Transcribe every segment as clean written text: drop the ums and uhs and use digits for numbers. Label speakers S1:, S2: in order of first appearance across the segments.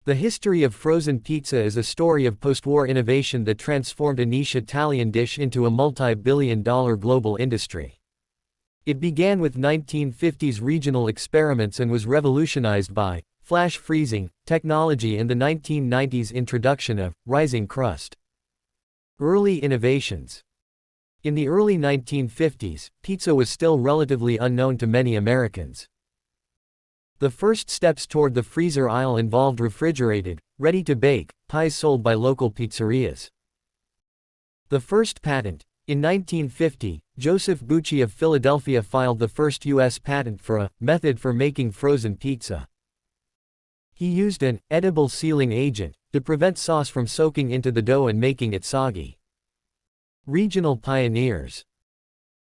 S1: The history of frozen pizza is a story of post-war innovation that transformed a niche Italian dish into a multi-billion-dollar global industry. It began with 1950s regional experiments and was revolutionized by flash freezing technology and the 1990s introduction of rising crust. Early innovations. In the early 1950s, pizza was still relatively unknown to many Americans. The first steps toward the freezer aisle involved refrigerated, ready-to-bake pies sold by local pizzerias. The first patent. In 1950, Joseph Bucci of Philadelphia filed the first U.S. patent for a method for making frozen pizza. He used an edible sealing agent to prevent sauce from soaking into the dough and making it soggy. Regional pioneers.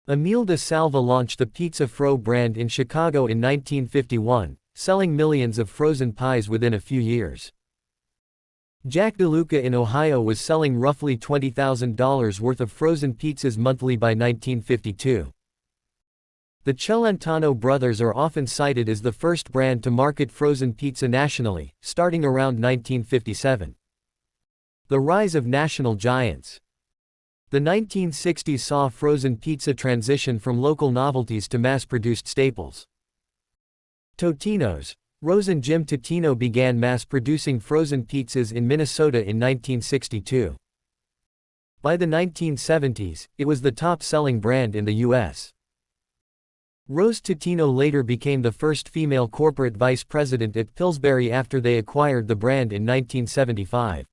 S1: Emile de Salva launched the Pizza Fro brand in Chicago in 1951, selling millions of frozen pies within a few years. Jack DeLuca in Ohio was selling roughly $20,000 worth of frozen pizzas monthly by 1952. The Celentano brothers are often cited as the first brand to market frozen pizza nationally, starting around 1957. The rise of national giants. The 1960s saw frozen pizza transition from local novelties to mass-produced staples. Totino's. Rose and Jim Totino began mass-producing frozen pizzas in Minnesota in 1962. By the 1970s, it was the top-selling brand in the U.S. Rose Totino later became the first female corporate vice president at Pillsbury after they acquired the brand in 1975.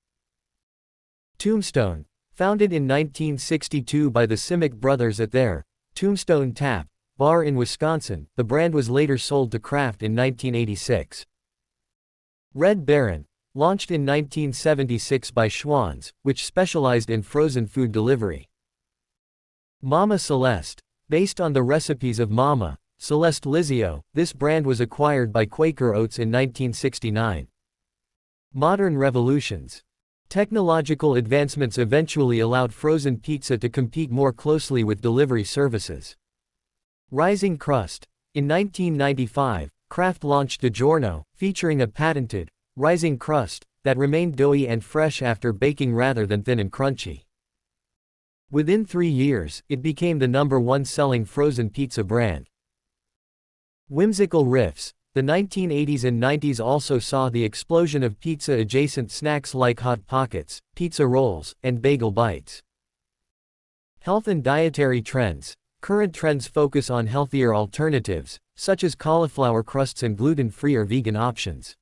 S1: Tombstone. Founded in 1962 by the Simic brothers at their Tombstone Tap Bar in Wisconsin, the brand was later sold to Kraft in 1986. Red Baron. Launched in 1976 by Schwan's, which specialized in frozen food delivery. Mama Celeste. Based on the recipes of Mama Celeste Lizio, this brand was acquired by Quaker Oats in 1969. Modern revolutions. Technological advancements eventually allowed frozen pizza to compete more closely with delivery services. Rising crust. In 1995, Kraft launched DiGiorno, featuring a patented, rising crust, that remained doughy and fresh after baking rather than thin and crunchy. Within 3 years, it became the #1 selling frozen pizza brand. Whimsical riffs. The 1980s and 90s also saw the explosion of pizza-adjacent snacks like Hot Pockets, pizza rolls, and bagel bites. Health and dietary trends. Current trends focus on healthier alternatives, such as cauliflower crusts and gluten-free or vegan options.